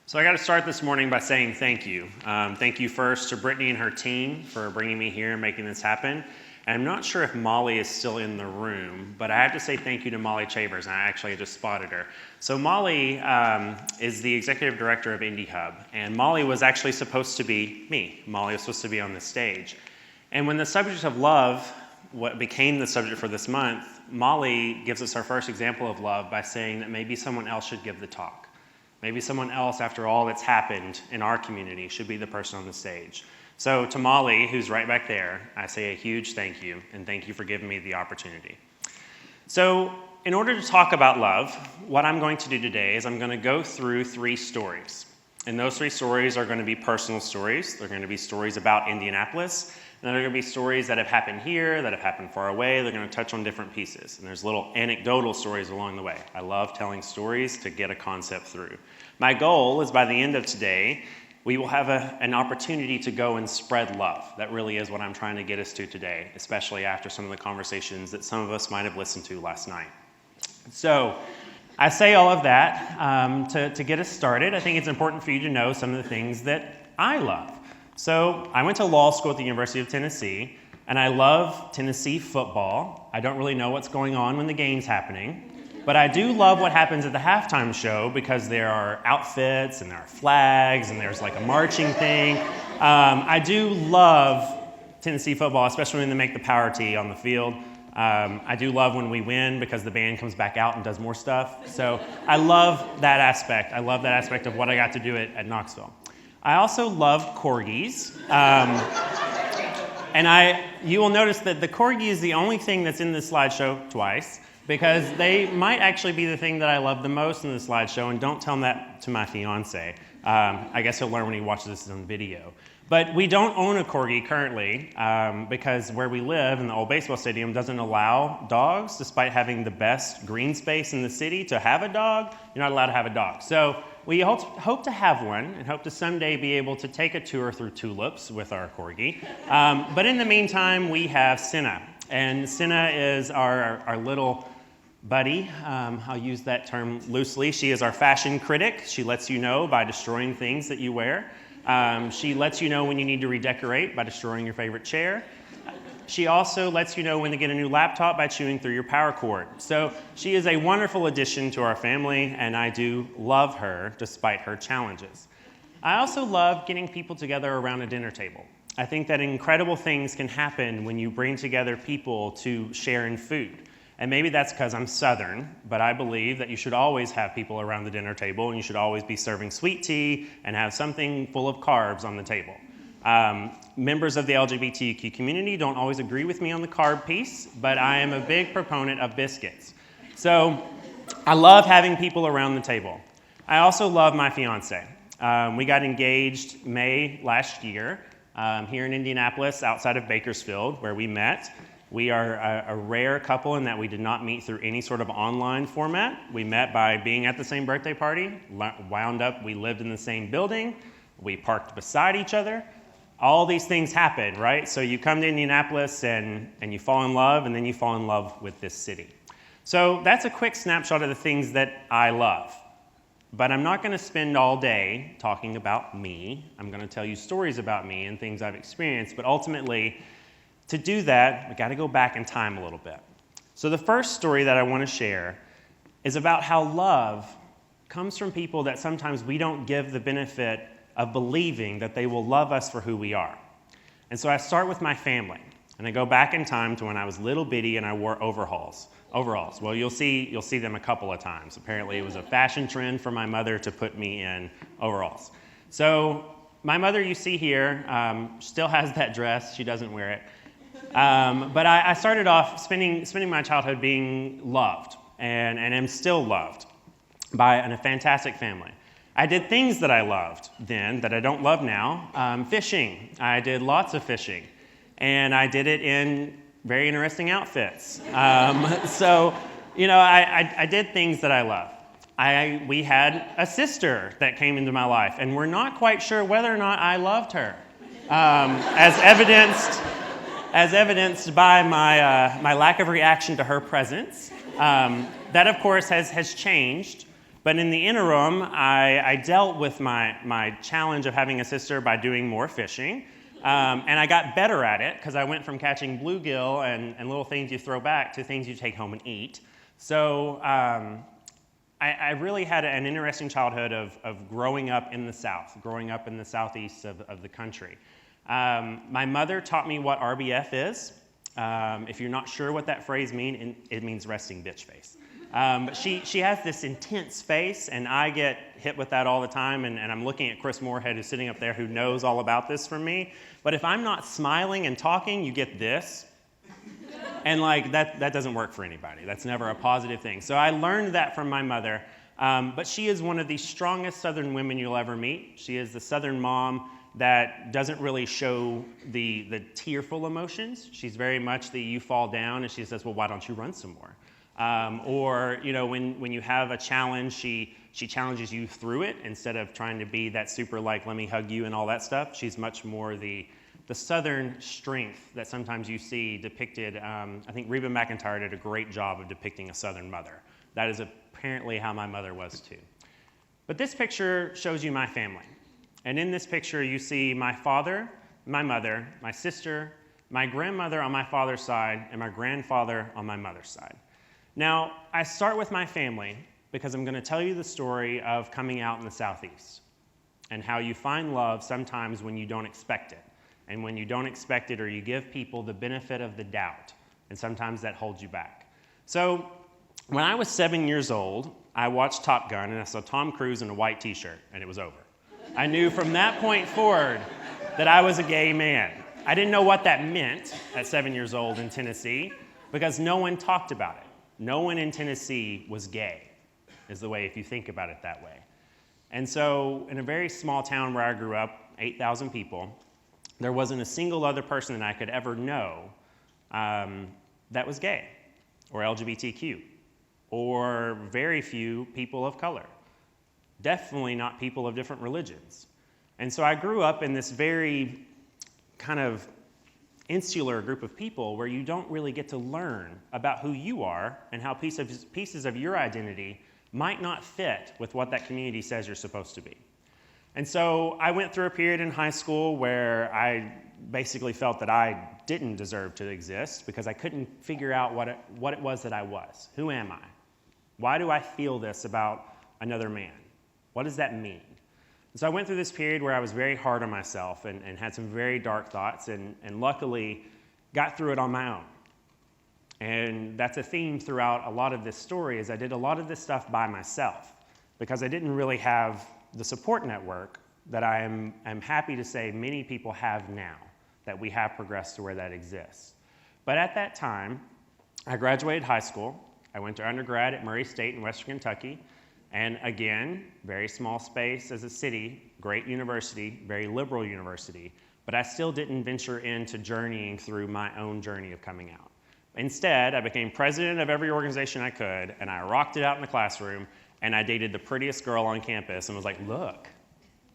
So I got to start this morning by saying thank you. Thank you first to Brittany and her team for bringing me here and making this happen. And I'm not sure if Molly is still in the room, but I have to say thank you to Molly Chavers, and I actually just spotted her. So Molly is the executive director of Indie Hub, and Molly was actually supposed to be me. Molly was supposed to be on the stage. And when the subject of love, what became the subject for this month, Molly gives us our first example of love by saying that maybe someone else should give the talk. Maybe someone else, after all that's happened in our community, should be the person on the stage. So to Molly, who's right back there, I say a huge thank you, and thank you for giving me the opportunity. So in order to talk about love, what I'm going to do today is I'm going to go through 3 stories. And those 3 stories are going to be personal stories. They're going to be stories about Indianapolis. And they're going to be stories that have happened here, that have happened far away. They're going to touch on different pieces. And there's little anecdotal stories along the way. I love telling stories to get a concept through. My goal is by the end of today, we will have an opportunity to go and spread love. That really is what I'm trying to get us to today, especially after some of the conversations that some of us might have listened to last night. So I say all of that to get us started. I think it's important for you to know some of the things that I love. So I went to law school at the University of Tennessee, and I love Tennessee football. I don't really know what's going on when the game's happening, but I do love what happens at the halftime show because there are outfits and there are flags and there's like a marching thing. I do love Tennessee football, especially when they make the power tee on the field. I do love when we win because the band comes back out and does more stuff. So I love that aspect. I love that aspect of what I got to do at Knoxville. I also love corgis. And you will notice that the corgi is the only thing that's in this slideshow twice, because they might actually be the thing that I love the most in the slideshow, and don't tell that to my fiance. I guess he'll learn when he watches this on video. But we don't own a corgi currently because where we live in the old baseball stadium doesn't allow dogs, despite having the best green space in the city to have a dog. You're not allowed to have a dog. So we hope to have one and hope to someday be able to take a tour through tulips with our corgi. But in the meantime, we have Senna. And Senna is our little buddy. I'll use that term loosely. She is our fashion critic. She lets you know by destroying things that you wear. She lets you know when you need to redecorate by destroying your favorite chair. She also lets you know when to get a new laptop by chewing through your power cord. So she is a wonderful addition to our family, and I do love her despite her challenges. I also love getting people together around a dinner table. I think that incredible things can happen when you bring together people to share in food. And maybe that's because I'm Southern, but I believe that you should always have people around the dinner table, and you should always be serving sweet tea and have something full of carbs on the table. Members of the LGBTQ community don't always agree with me on the carb piece, but I am a big proponent of biscuits. So I love having people around the table. I also love my fiance. We got engaged May last year here in Indianapolis outside of Bakersfield, where we met. We are a rare couple in that we did not meet through any sort of online format. We met by being at the same birthday party, wound up, we lived in the same building, we parked beside each other. All these things happen, right? So you come to Indianapolis and you fall in love, and then you fall in love with this city. So that's a quick snapshot of the things that I love. But I'm not going to spend all day talking about me. I'm going to tell you stories about me and things I've experienced, but ultimately, to do that, we got to go back in time a little bit. So the first story that I want to share is about how love comes from people that sometimes we don't give the benefit of believing that they will love us for who we are. And so I start with my family, and I go back in time to when I was little bitty and I wore overalls. Well, you'll see them a couple of times. Apparently, it was a fashion trend for my mother to put me in overalls. So my mother, you see here, still has that dress. She doesn't wear it. But I started off spending my childhood being loved and am still loved by a fantastic family. I did things that I loved then that I don't love now. Fishing. I did lots of fishing. And I did it in very interesting outfits. So, I did things that I love. We had a sister that came into my life, and we're not quite sure whether or not I loved her. As evidenced by my lack of reaction to her presence. That, of course, has changed. But in the interim, I dealt with my challenge of having a sister by doing more fishing. And I got better at it because I went from catching bluegill and little things you throw back to things you take home and eat. So I really had an interesting childhood of growing up in the South, growing up in the southeast of the country. My mother taught me what RBF is. If you're not sure what that phrase means, it means resting bitch face. But she has this intense face, and I get hit with that all the time, and I'm looking at Chris Moorhead, who's sitting up there, who knows all about this from me. But if I'm not smiling and talking, you get this. And like that doesn't work for anybody. That's never a positive thing. So I learned that from my mother. But she is one of the strongest Southern women you'll ever meet. She is the Southern mom that doesn't really show the tearful emotions. She's very much the you fall down, and she says, well, why don't you run some more? Or, you know, when you have a challenge, she challenges you through it instead of trying to be that super like, let me hug you and all that stuff. She's much more the Southern strength that sometimes you see depicted. I think Reba McEntire did a great job of depicting a Southern mother. That is apparently how my mother was too. But this picture shows you my family. And in this picture, you see my father, my mother, my sister, my grandmother on my father's side, and my grandfather on my mother's side. Now, I start with my family because I'm going to tell you the story of coming out in the Southeast and how you find love sometimes when you don't expect it. And when you don't expect it, or you give people the benefit of the doubt, and sometimes that holds you back. So when I was 7 years old, I watched Top Gun, and I saw Tom Cruise in a white t-shirt, and it was over. I knew from that point forward that I was a gay man. I didn't know what that meant at 7 years old in Tennessee because no one talked about it. No one in Tennessee was gay, is the way if you think about it that way. And so in a very small town where I grew up, 8,000 people, there wasn't a single other person that I could ever know that was gay or LGBTQ, or very few people of color. Definitely not people of different religions. And so I grew up in this very kind of insular group of people where you don't really get to learn about who you are and how pieces of your identity might not fit with what that community says you're supposed to be. And so I went through a period in high school where I basically felt that I didn't deserve to exist because I couldn't figure out what it was that I was. Who am I? Why do I feel this about another man? What does that mean? And so I went through this period where I was very hard on myself and had some very dark thoughts, and luckily got through it on my own. And that's a theme throughout a lot of this story, is I did a lot of this stuff by myself because I didn't really have the support network that I'm happy to say many people have now, that we have progressed to where that exists. But at that time, I graduated high school. I went to undergrad at Murray State in Western Kentucky. And again, very small space as a city, great university, very liberal university, but I still didn't venture into journeying through my own journey of coming out. Instead, I became president of every organization I could, and I rocked it out in the classroom, and I dated the prettiest girl on campus and was like, look,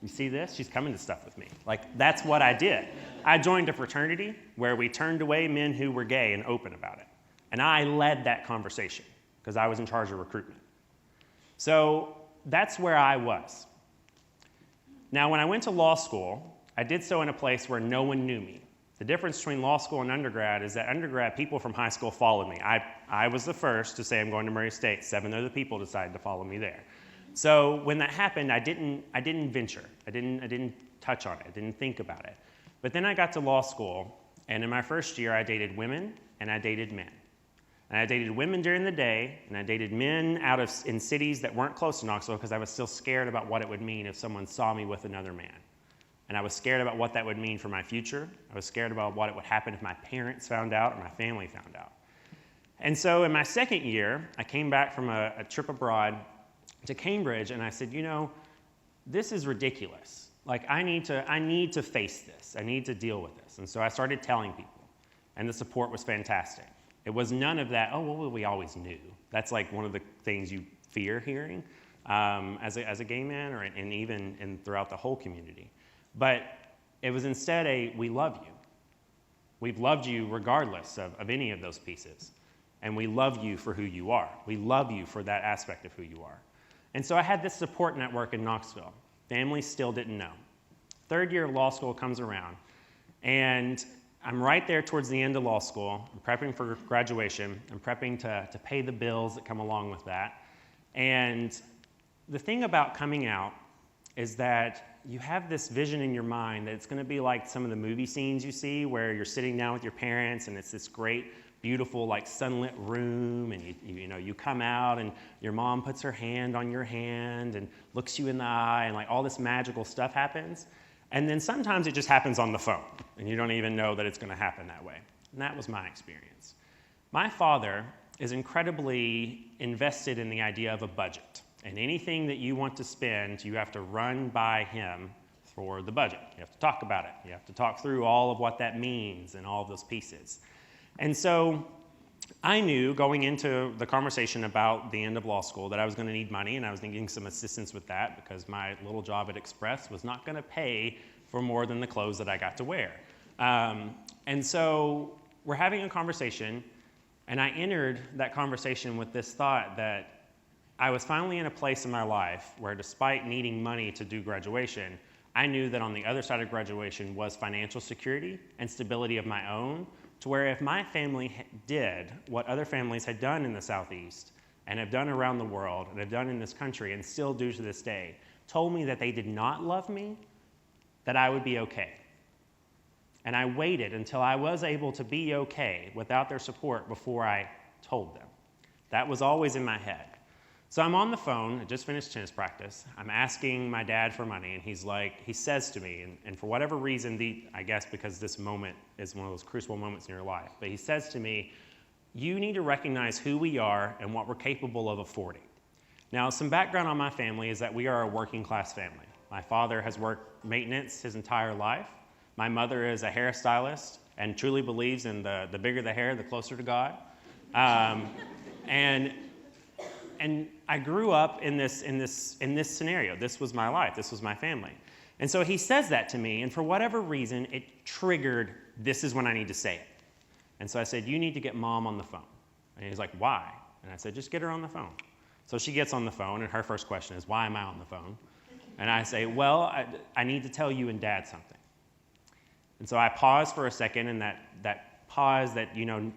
you see this? She's coming to stuff with me. Like, that's what I did. I joined a fraternity where we turned away men who were gay and open about it. And I led that conversation because I was in charge of recruitment. So that's where I was. Now, when I went to law school, I did so in a place where no one knew me. The difference between law school and undergrad is that undergrad, people from high school followed me. I was the first to say I'm going to Murray State. 7 other people decided to follow me there. So when that happened, I didn't venture. I didn't touch on it. I didn't think about it. But then I got to law school, and in my first year, I dated women and I dated men. And I dated women during the day, and I dated men in cities that weren't close to Knoxville because I was still scared about what it would mean if someone saw me with another man. And I was scared about what that would mean for my future. I was scared about what would happen if my parents found out or my family found out. And so in my second year, I came back from a trip abroad to Cambridge, and I said, you know, this is ridiculous. Like, I need to face this. I need to deal with this. And so I started telling people, and the support was fantastic. It was none of that, oh, well, we always knew. That's like one of the things you fear hearing as a gay man, and even throughout the whole community. But it was instead we love you. We've loved you regardless of any of those pieces. And we love you for who you are. We love you for that aspect of who you are. And so I had this support network in Knoxville. Family still didn't know. Third year of law school comes around, and I'm right there towards the end of law school. I'm prepping for graduation. I'm prepping to pay the bills that come along with that. And the thing about coming out is that you have this vision in your mind that it's going to be like some of the movie scenes you see where you're sitting down with your parents and it's this great, beautiful, like sunlit room, and you come out and your mom puts her hand on your hand and looks you in the eye, and like all this magical stuff happens. And then sometimes it just happens on the phone, and you don't even know that it's going to happen that way. And that was my experience. My father is incredibly invested in the idea of a budget. And anything that you want to spend, you have to run by him for the budget. You have to talk about it. You have to talk through all of what that means and all of those pieces. And so I knew going into the conversation about the end of law school that I was going to need money, and I was needing some assistance with that because my little job at Express was not going to pay for more than the clothes that I got to wear. And so we're having a conversation, and I entered that conversation with this thought that I was finally in a place in my life where, despite needing money to do graduation, I knew that on the other side of graduation was financial security and stability of my own, to where if my family did what other families had done in the Southeast and have done around the world and have done in this country and still do to this day, told me that they did not love me, that I would be okay. And I waited until I was able to be okay without their support before I told them. That was always in my head. So I'm on the phone, I just finished tennis practice. I'm asking my dad for money, and he says to me, and for whatever reason, I guess because this moment is one of those crucial moments in your life, but he says to me, you need to recognize who we are and what we're capable of affording. Now, some background on my family is that we are a working class family. My father has worked maintenance his entire life. My mother is a hairstylist and truly believes in the bigger the hair, the closer to God. And I grew up in this scenario. This was my life. This was my family. And so he says that to me, and for whatever reason, it triggered, this is when I need to say it. And so I said, you need to get Mom on the phone. And he's like, why? And I said, just get her on the phone. So she gets on the phone, and her first question is, why am I on the phone? And I say, well, I need to tell you and Dad something. And so I pause for a second, and that pause that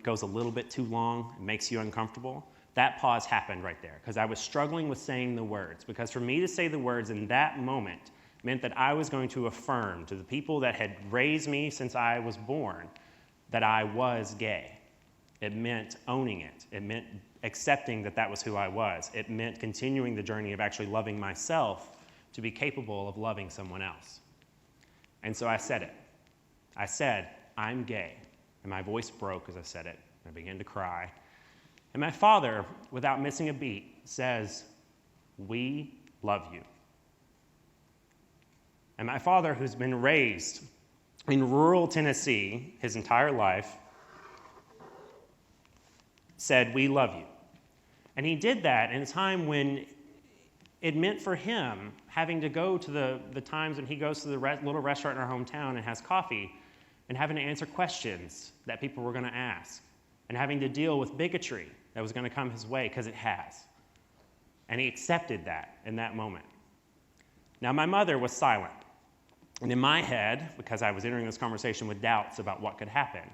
goes a little bit too long and makes you uncomfortable, that pause happened right there because I was struggling with saying the words. Because for me to say the words in that moment meant that I was going to affirm to the people that had raised me since I was born that I was gay. It meant owning it. It meant accepting that that was who I was. It meant continuing the journey of actually loving myself to be capable of loving someone else. And so I said it. I said, I'm gay. And my voice broke as I said it. I began to cry. And my father, without missing a beat, says, we love you. And my father, who's been raised in rural Tennessee his entire life, said, we love you. And he did that in a time when it meant for him having to go to the times when he goes to the little restaurant in our hometown and has coffee and having to answer questions that people were going to ask and having to deal with bigotry that was going to come his way, because it has. And he accepted that in that moment. Now, my mother was silent. And in my head, because I was entering this conversation with doubts about what could happen,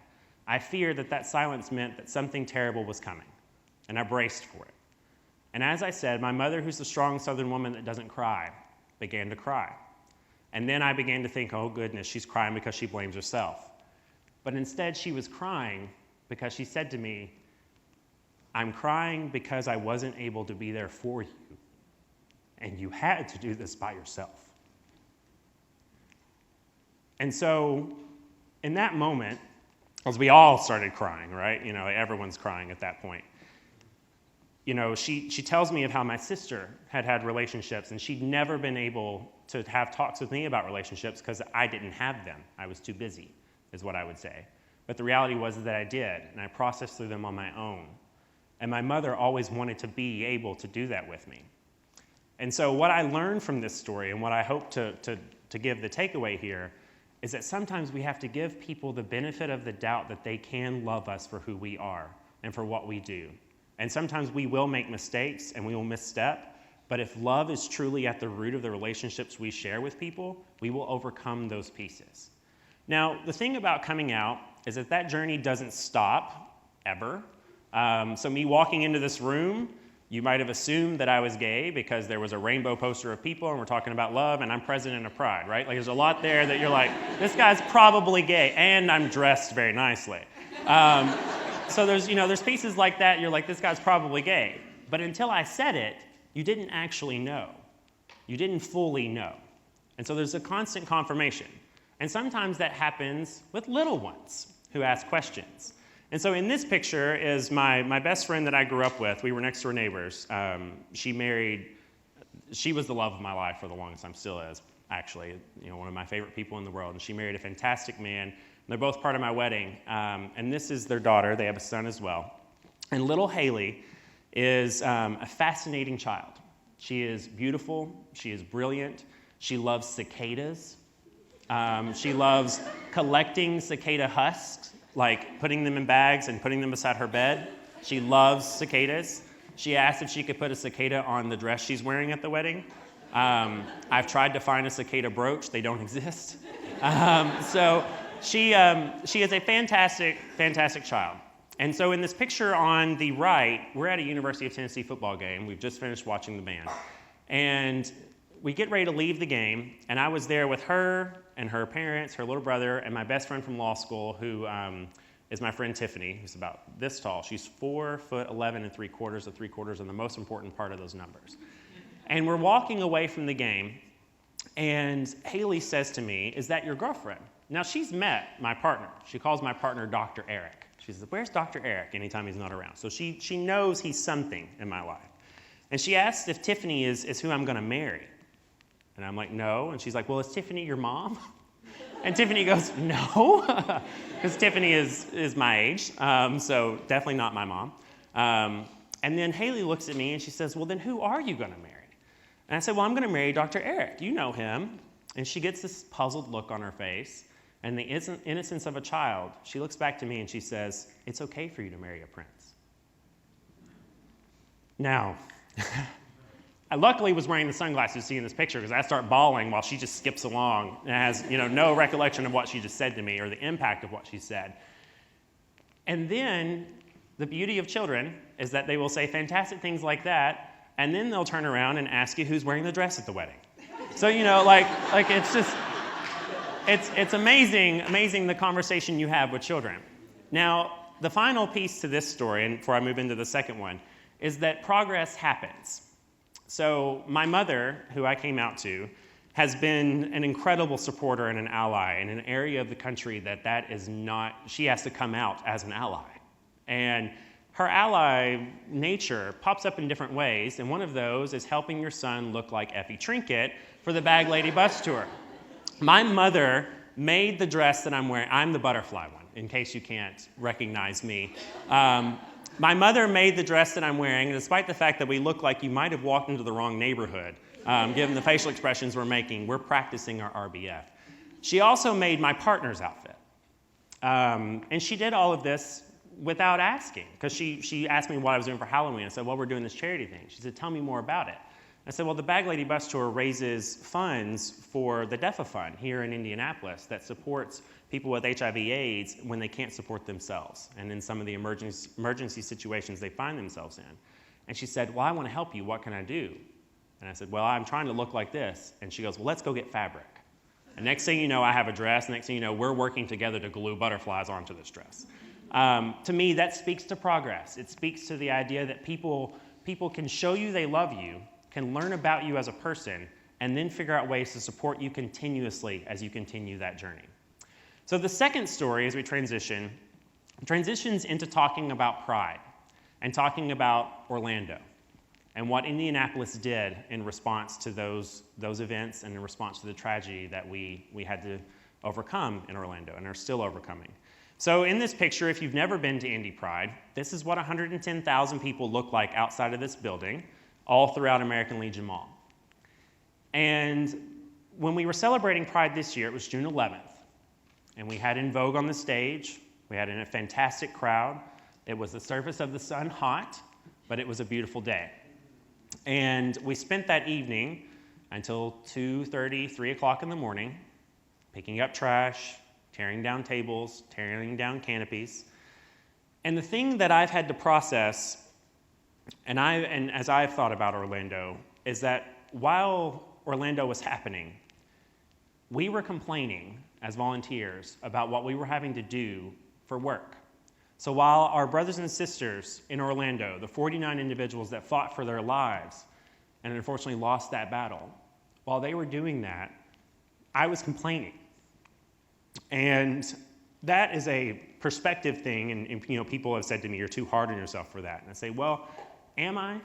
I feared that silence meant that something terrible was coming. And I braced for it. And as I said, my mother, who's the strong Southern woman that doesn't cry, began to cry. And then I began to think, oh goodness, she's crying because she blames herself. But instead, she was crying because she said to me, I'm crying because I wasn't able to be there for you, and you had to do this by yourself. And so in that moment, as we all started crying, right? Everyone's crying at that point. She tells me of how my sister had relationships, and she'd never been able to have talks with me about relationships because I didn't have them. I was too busy, is what I would say. But the reality was that I did, and I processed through them on my own. And my mother always wanted to be able to do that with me. And so what I learned from this story, and what I hope to give the takeaway here, is that sometimes we have to give people the benefit of the doubt that they can love us for who we are and for what we do. And sometimes we will make mistakes and we will misstep, But if love is truly at the root of the relationships we share with people, we will overcome those pieces. Now, the thing about coming out is that that journey doesn't stop ever. So me walking into this room, you might have assumed that I was gay because there was a rainbow poster of people and we're talking about love and I'm president of Pride, right? Like there's a lot there that you're like, this guy's probably gay and I'm dressed very nicely. So there's pieces like that, you're like, this guy's probably gay. But until I said it, you didn't actually know. You didn't fully know. And so there's a constant confirmation. And sometimes that happens with little ones who ask questions. And so in this picture is my best friend that I grew up with. We were next door neighbors. She was the love of my life for the longest time, still is, actually. One of my favorite people in the world. And she married a fantastic man. They're both part of my wedding. And this is their daughter. They have a son as well. And little Haley is a fascinating child. She is beautiful. She is brilliant. She loves cicadas. She loves collecting cicada husks, like putting them in bags and putting them beside her bed. She loves cicadas. She asked if she could put a cicada on the dress she's wearing at the wedding. I've tried to find a cicada brooch. They don't exist. So she is a fantastic, fantastic child. And so in this picture on the right, we're at a University of Tennessee football game. We've just finished watching the band. And we get ready to leave the game, and I was there with her and her parents, her little brother, and my best friend from law school, who is my friend Tiffany, who's about this tall. She's 4'11" 3/4, and the most important part of those numbers. And we're walking away from the game, and Haley says to me, "Is that your girlfriend?" Now, she's met my partner. She calls my partner Dr. Eric. She says, "Where's Dr. Eric?" anytime he's not around. So she knows he's something in my life. And she asked if Tiffany is who I'm going to marry. And I'm like, "No." And she's like, "Well, is Tiffany your mom?" And Tiffany goes, "No," because Tiffany is my age, so definitely not my mom. And then Haley looks at me and she says, "Well, then who are you going to marry?" And I said, "Well, I'm going to marry Dr. Eric. You know him." And she gets this puzzled look on her face. And the innocence of a child, she looks back to me and she says, "It's okay for you to marry a prince." Now, I luckily was wearing the sunglasses you see in this picture because I start bawling while she just skips along and has no recollection of what she just said to me or the impact of what she said. And then the beauty of children is that they will say fantastic things like that, and then they'll turn around and ask you who's wearing the dress at the wedding. So like it's just it's amazing the conversation you have with children. Now, the final piece to this story, and before I move into the second one, is that progress happens. So my mother, who I came out to, has been an incredible supporter and an ally in an area of the country that is not, she has to come out as an ally. And her ally nature pops up in different ways, and one of those is helping your son look like Effie Trinket for the Bag Lady bus tour. My mother made the dress that I'm wearing. I'm the butterfly one, in case you can't recognize me. My mother made the dress that I'm wearing, and despite the fact that we look like you might have walked into the wrong neighborhood, given the facial expressions we're making, we're practicing our RBF. She also made my partner's outfit. And she did all of this without asking, because she asked me what I was doing for Halloween. I said, "Well, we're doing this charity thing." She said, "Tell me more about it." I said, "Well, the Bag Lady Bus Tour raises funds for the DEFA here in Indianapolis that supports people with HIV/AIDS when they can't support themselves and in some of the emergency situations they find themselves in." And she said, "Well, I want to help you. What can I do?" And I said, "Well, I'm trying to look like this." And she goes, "Well, let's go get fabric." And next thing you know, I have a dress. Next thing you know, we're working together to glue butterflies onto this dress. To me, that speaks to progress. It speaks to the idea that people can show you they love you, can learn about you as a person, and then figure out ways to support you continuously as you continue that journey. So the second story, as we transitions into talking about Pride and talking about Orlando and what Indianapolis did in response to those events and in response to the tragedy that we had to overcome in Orlando and are still overcoming. So in this picture, if you've never been to Indy Pride, this is what 110,000 people look like outside of this building, all throughout American Legion Mall. And when we were celebrating Pride this year, it was June 11th. And we had En Vogue on the stage. We had a fantastic crowd. It was the surface of the sun hot, but it was a beautiful day. And we spent that evening until 2:30, 3 o'clock in the morning, picking up trash, tearing down tables, tearing down canopies. And the thing that I've had to process, and as I've thought about Orlando, is that while Orlando was happening, we were complaining as volunteers about what we were having to do for work. So while our brothers and sisters in Orlando, the 49 individuals that fought for their lives and unfortunately lost that battle, while they were doing that, I was complaining. And that is a perspective thing, and people have said to me, "You're too hard on yourself for that." And I say, well, am I?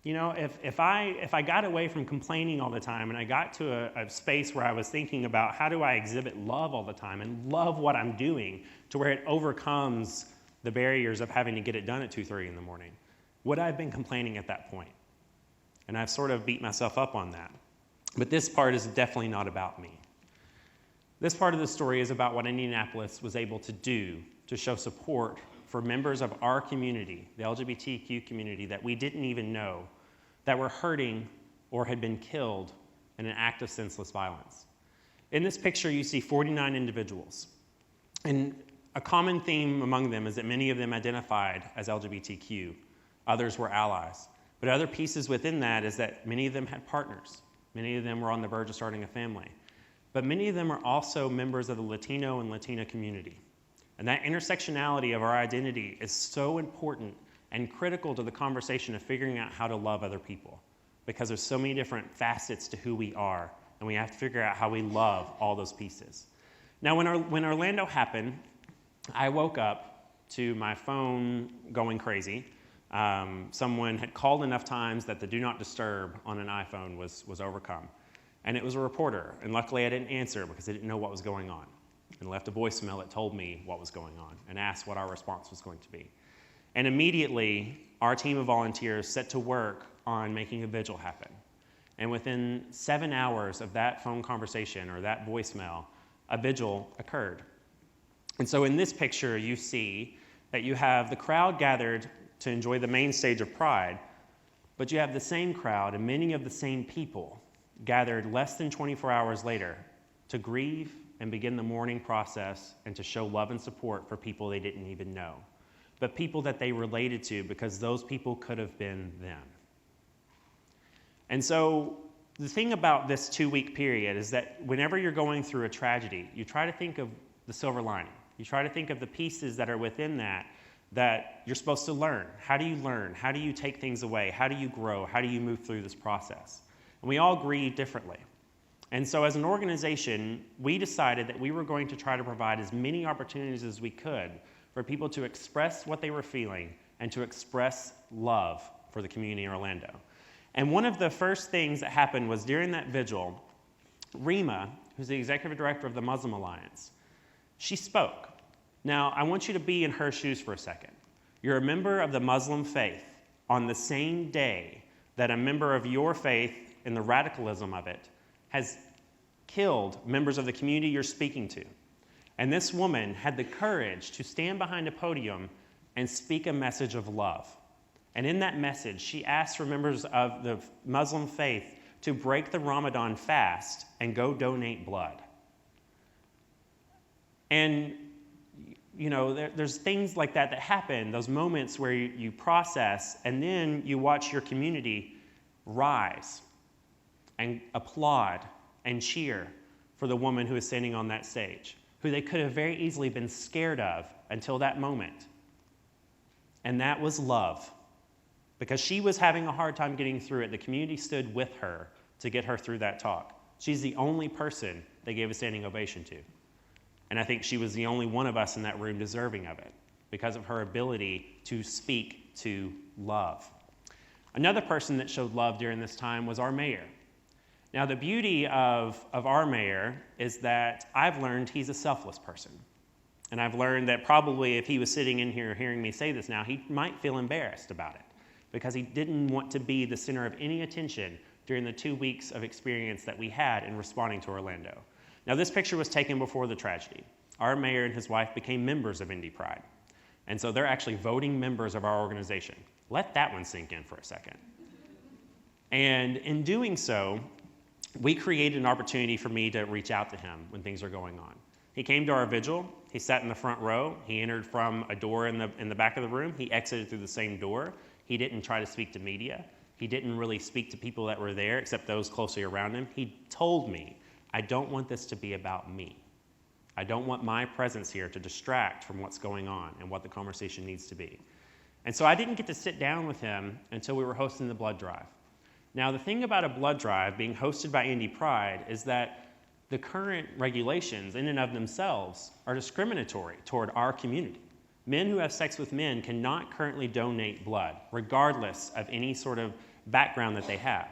If I got away from complaining all the time and I got to a space where I was thinking about how do I exhibit love all the time and love what I'm doing to where it overcomes the barriers of having to get it done at 2:30 in the morning, would I have been complaining at that point? And I've sort of beat myself up on that. But this part is definitely not about me. This part of the story is about what Indianapolis was able to do to show support for members of our community, the LGBTQ community, that we didn't even know, that were hurting or had been killed in an act of senseless violence. In this picture, you see 49 individuals. And a common theme among them is that many of them identified as LGBTQ. Others were allies. But other pieces within that is that many of them had partners. Many of them were on the verge of starting a family. But many of them are also members of the Latino and Latina community. And that intersectionality of our identity is so important and critical to the conversation of figuring out how to love other people, because there's so many different facets to who we are, and we have to figure out how we love all those pieces. Now, when Orlando happened, I woke up to my phone going crazy. Someone had called enough times that the do not disturb on an iPhone was overcome. And it was a reporter, and luckily I didn't answer because I didn't know what was going on, and left a voicemail that told me what was going on and asked what our response was going to be. And immediately, our team of volunteers set to work on making a vigil happen. And within 7 hours of that phone conversation or that voicemail, a vigil occurred. And so in this picture, you see that you have the crowd gathered to enjoy the main stage of Pride, but you have the same crowd and many of the same people gathered less than 24 hours later to grieve and begin the mourning process and to show love and support for people they didn't even know, but people that they related to, because those people could have been them. And so the thing about this 2-week period is that whenever you're going through a tragedy, you try to think of the silver lining. You try to think of the pieces that are within that you're supposed to learn. How do you learn? How do you take things away? How do you grow? How do you move through this process? And we all grieve differently. And so as an organization, we decided that we were going to try to provide as many opportunities as we could for people to express what they were feeling and to express love for the community in Orlando. And one of the first things that happened was during that vigil, Rima, who's the executive director of the Muslim Alliance, she spoke. Now, I want you to be in her shoes for a second. You're a member of the Muslim faith on the same day that a member of your faith, in the radicalism of it, has killed members of the community you're speaking to. And this woman had the courage to stand behind a podium and speak a message of love. And in that message, she asked for members of the Muslim faith to break the Ramadan fast and go donate blood. And there's things like that happen, those moments where you process, and then you watch your community rise and applaud and cheer for the woman who is standing on that stage, who they could have very easily been scared of until that moment. And that was love. Because she was having a hard time getting through it, the community stood with her to get her through that talk. She's the only person they gave a standing ovation to. And I think she was the only one of us in that room deserving of it because of her ability to speak to love. Another person that showed love during this time was our mayor. Now, the beauty of our mayor is that I've learned he's a selfless person. And I've learned that probably if he was sitting in here hearing me say this now, he might feel embarrassed about it because he didn't want to be the center of any attention during the 2 weeks of experience that we had in responding to Orlando. Now, this picture was taken before the tragedy. Our mayor and his wife became members of Indy Pride. And so they're actually voting members of our organization. Let that one sink in for a second. And in doing so, we created an opportunity for me to reach out to him when things are going on. He came to our vigil. He sat in the front row. He entered from a door in the back of the room. He exited through the same door. He didn't try to speak to media. He didn't really speak to people that were there except those closely around him. He told me, I don't want this to be about me. I don't want my presence here to distract from what's going on and what the conversation needs to be. And so I didn't get to sit down with him until we were hosting the blood drive. Now, the thing about a blood drive being hosted by Indy Pride is that the current regulations in and of themselves are discriminatory toward our community. Men who have sex with men cannot currently donate blood, regardless of any sort of background that they have.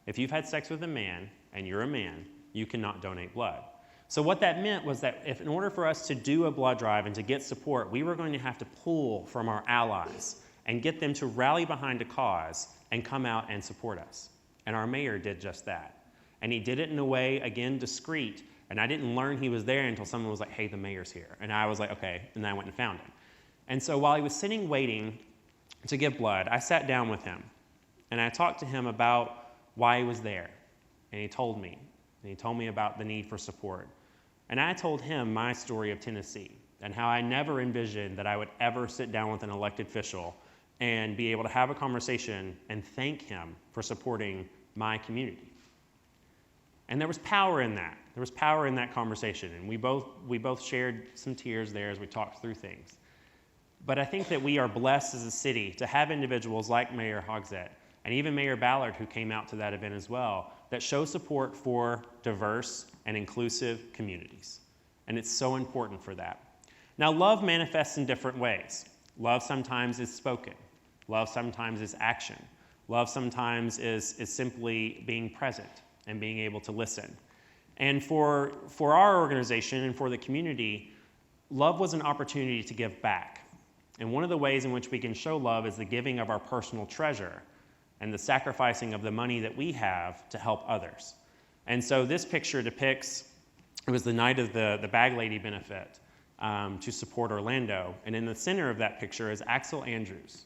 If you've had sex with a man and you're a man, you cannot donate blood. So what that meant was that if in order for us to do a blood drive and to get support, we were going to have to pull from our allies and get them to rally behind a cause and come out and support us. And our mayor did just that. And he did it in a way, again, discreet. And I didn't learn he was there until someone was like, hey, the mayor's here. And I was like, okay. And then I went and found him. And so while he was sitting waiting to give blood, I sat down with him. And I talked to him about why he was there. And he told me. And he told me about the need for support. And I told him my story of Tennessee and how I never envisioned that I would ever sit down with an elected official and be able to have a conversation and thank him for supporting my community. And there was power in that. There was power in that conversation. And we both shared some tears there as we talked through things. But I think that we are blessed as a city to have individuals like Mayor Hogsett and even Mayor Ballard, who came out to that event as well, that show support for diverse and inclusive communities. And it's so important for that. Now, love manifests in different ways. Love sometimes is spoken. Love sometimes is action. Love sometimes is simply being present and being able to listen. And for our organization and for the community, love was an opportunity to give back. And one of the ways in which we can show love is the giving of our personal treasure and the sacrificing of the money that we have to help others. And so this picture depicts, it was the night of the Bag Lady benefit to support Orlando. And in the center of that picture is Axel Andrews.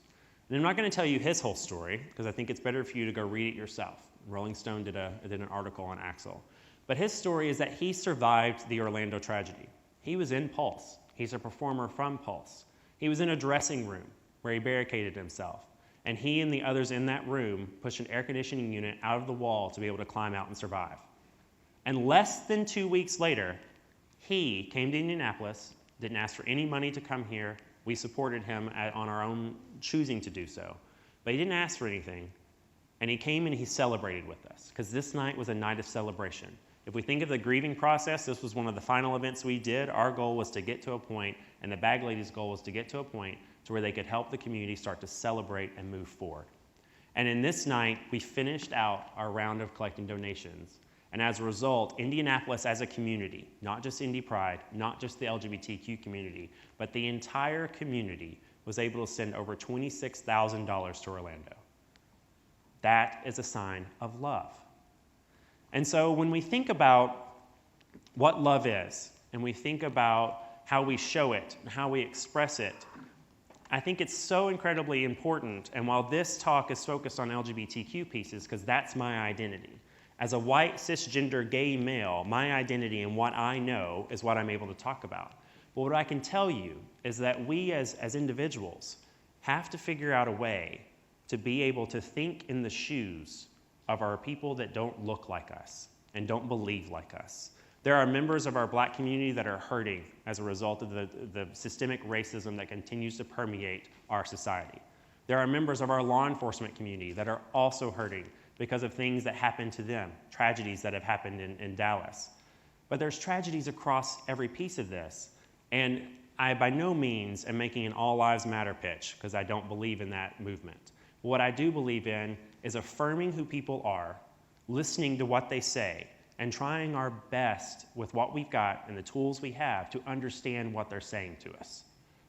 And I'm not going to tell you his whole story, because I think it's better for you to go read it yourself. Rolling Stone did an article on Axel. But his story is that he survived the Orlando tragedy. He was in Pulse. He's a performer from Pulse. He was in a dressing room where he barricaded himself. And he and the others in that room pushed an air conditioning unit out of the wall to be able to climb out and survive. And less than 2 weeks later, he came to Indianapolis, didn't ask for any money to come here. We supported him on our own choosing to do so. But he didn't ask for anything. And he came and he celebrated with us, because this night was a night of celebration. If we think of the grieving process, this was one of the final events we did. Our goal was to get to a point, and the Bag Lady's goal was to get to a point to where they could help the community start to celebrate and move forward. And in this night, we finished out our round of collecting donations. And as a result, Indianapolis as a community, not just Indy Pride, not just the LGBTQ community, but the entire community was able to send over $26,000 to Orlando. That is a sign of love. And so when we think about what love is, and we think about how we show it and how we express it, I think it's so incredibly important. And while this talk is focused on LGBTQ pieces, because that's my identity, as a white, cisgender, gay male, my identity and what I know is what I'm able to talk about. But what I can tell you is that we as individuals have to figure out a way to be able to think in the shoes of our people that don't look like us and don't believe like us. There are members of our Black community that are hurting as a result of the systemic racism that continues to permeate our society. There are members of our law enforcement community that are also hurting because of things that happen to them, tragedies that have happened in Dallas. But there's tragedies across every piece of this. And I by no means am making an all lives matter pitch, because I don't believe in that movement. What I do believe in is affirming who people are, listening to what they say, and trying our best with what we've got and the tools we have to understand what they're saying to us.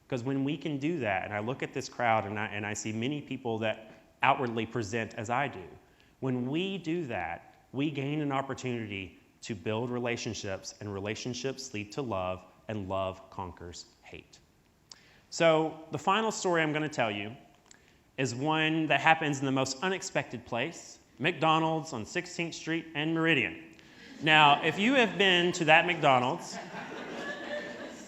Because when we can do that, and I look at this crowd and I see many people that outwardly present as I do, when we do that, we gain an opportunity to build relationships, and relationships lead to love, and love conquers hate. So the final story I'm going to tell you is one that happens in the most unexpected place McDonald's on 16th Street and Meridian. Now, if you have been to that McDonald's,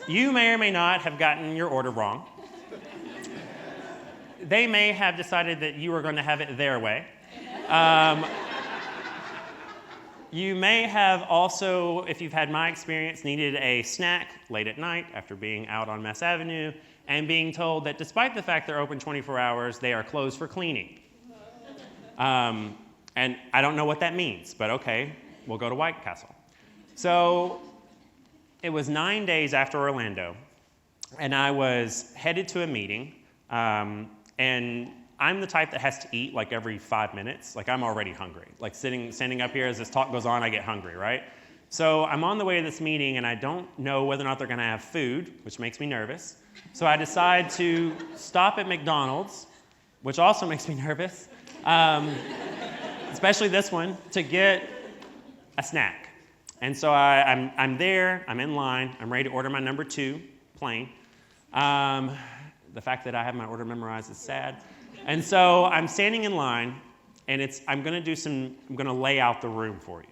you may or may not have gotten your order wrong. They may have decided that you were going to have it their way. You may have also, if you've had my experience, needed a snack late at night after being out on Mass Avenue and being told that despite the fact they're open 24 hours, they are closed for cleaning. And I don't know what that means, but okay, we'll go to White Castle. So it was 9 days after Orlando, and I was headed to a meeting, and I'm the type that has to eat like every 5 minutes. Like I'm already hungry. Like standing up here as this talk goes on, I get hungry, right? So I'm on the way to this meeting, and I don't know whether or not they're going to have food, which makes me nervous. So I decide to stop at McDonald's, which also makes me nervous, especially this one, to get a snack. And so I'm there, I'm in line, I'm ready to order my number 2, plain. The fact that I have my order memorized is sad. And so I'm standing in line, and I'm going to lay out the room for you.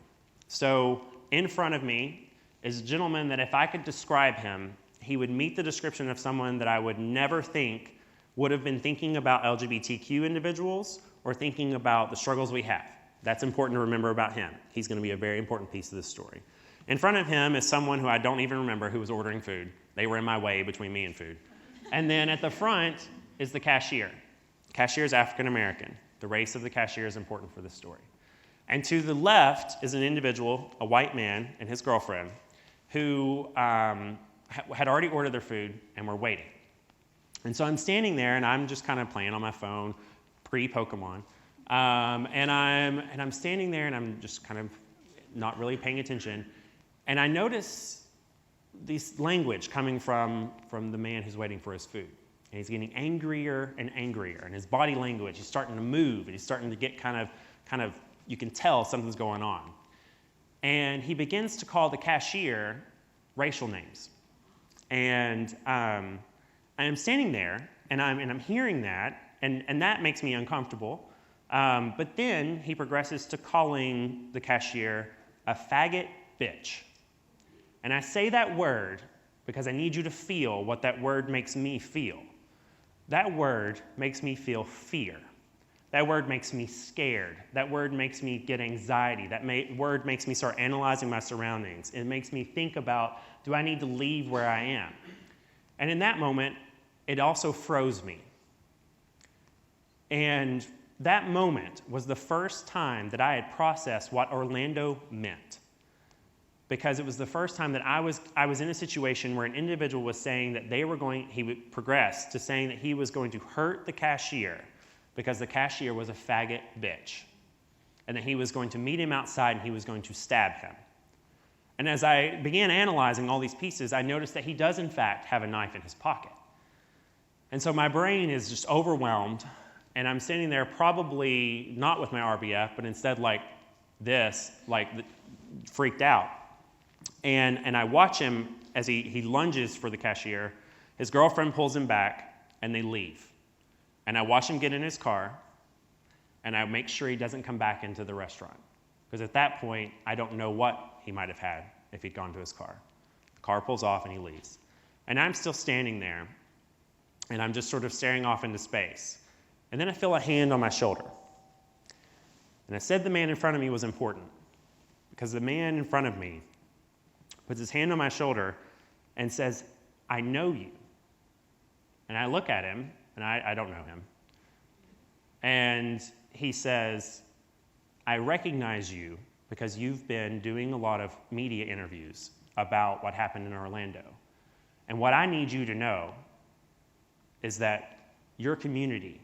So in front of me is a gentleman that if I could describe him, he would meet the description of someone that I would never think would have been thinking about LGBTQ individuals or thinking about the struggles we have. That's important to remember about him. He's going to be a very important piece of this story. In front of him is someone who I don't even remember who was ordering food. They were in my way between me and food. And then at the front is the cashier. Cashier is African American. The race of the cashier is important for this story. And to the left is an individual, a white man and his girlfriend, who had already ordered their food and were waiting. And so I'm standing there, and I'm just kind of playing on my phone, pre-Pokemon. And I'm standing there, and I'm just kind of not really paying attention. And I notice this language coming from the man who's waiting for his food. And he's getting angrier and angrier. And his body language, he's starting to move, and he's starting to get kind of, you can tell something's going on. And he begins to call the cashier racial names. And I am standing there, and I'm hearing that, and that makes me uncomfortable. But then he progresses to calling the cashier a faggot bitch. And I say that word because I need you to feel what that word makes me feel. That word makes me feel fear. That word makes me scared. That word makes me get anxiety. That word makes me start analyzing my surroundings. It makes me think about, do I need to leave where I am? And in that moment, it also froze me. And that moment was the first time that I had processed what Orlando meant. Because it was the first time that I was in a situation where an individual was saying that he would progress to saying that he was going to hurt the cashier because the cashier was a faggot bitch. And that he was going to meet him outside and he was going to stab him. And as I began analyzing all these pieces, I noticed that he does in fact have a knife in his pocket. And so my brain is just overwhelmed, and I'm standing there probably not with my RBF, but instead like this, freaked out. And I watch him as he lunges for the cashier. His girlfriend pulls him back, and they leave. And I watch him get in his car, and I make sure he doesn't come back into the restaurant. Because at that point, I don't know what he might have had if he'd gone to his car. The car pulls off, and he leaves. And I'm still standing there, and I'm just sort of staring off into space. And then I feel a hand on my shoulder. And I said the man in front of me was important, because the man in front of me puts his hand on my shoulder and says, I know you. And I look at him, and I don't know him. And he says, I recognize you because you've been doing a lot of media interviews about what happened in Orlando. And what I need you to know is that your community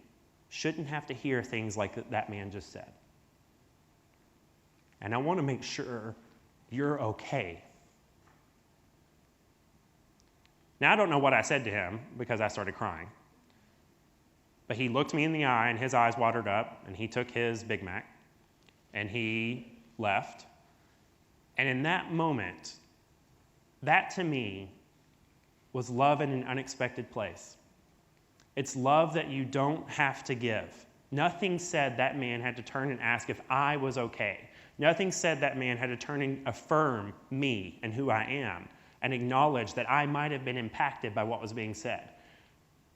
shouldn't have to hear things like that man just said. And I want to make sure you're okay. Now, I don't know what I said to him because I started crying. But he looked me in the eye, and his eyes watered up, and he took his Big Mac, and he left. And in that moment, that to me was love in an unexpected place. It's love that you don't have to give. Nothing said that man had to turn and ask if I was okay. Nothing said that man had to turn and affirm me and who I am and acknowledge that I might have been impacted by what was being said.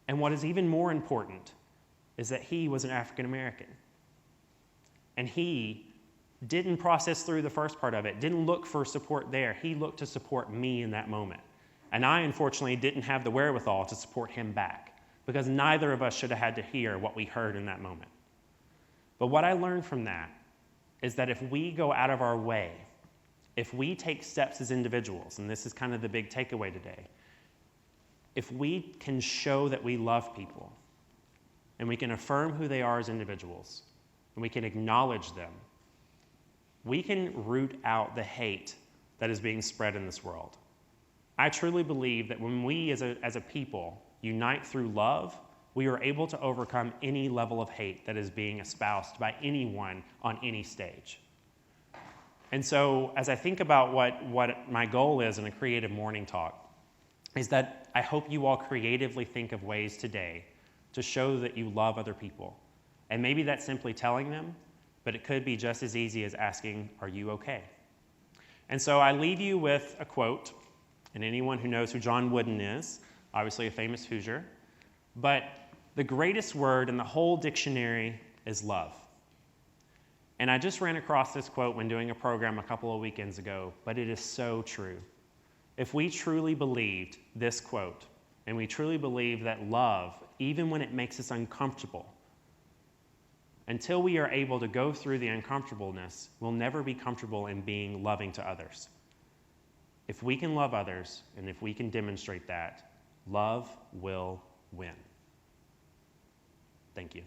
And what is even more important is that he was an African American. And he didn't process through the first part of it, didn't look for support there. He looked to support me in that moment. And I, unfortunately, didn't have the wherewithal to support him back, because neither of us should have had to hear what we heard in that moment. But what I learned from that is that if we go out of our way, if we take steps as individuals, and this is kind of the big takeaway today, if we can show that we love people, and we can affirm who they are as individuals, and we can acknowledge them, we can root out the hate that is being spread in this world. I truly believe that when we as a people unite through love, we are able to overcome any level of hate that is being espoused by anyone on any stage. And so as I think about what my goal is in a Creative Morning Talk, is that I hope you all creatively think of ways today to show that you love other people. And maybe that's simply telling them, but it could be just as easy as asking, are you okay? And so I leave you with a quote, and anyone who knows who John Wooden is, obviously a famous Hoosier, but the greatest word in the whole dictionary is love. And I just ran across this quote when doing a program a couple of weekends ago, but it is so true. If we truly believed this quote, and we truly believe that love, even when it makes us uncomfortable, until we are able to go through the uncomfortableness, we'll never be comfortable in being loving to others. If we can love others, and if we can demonstrate that, love will win. Thank you.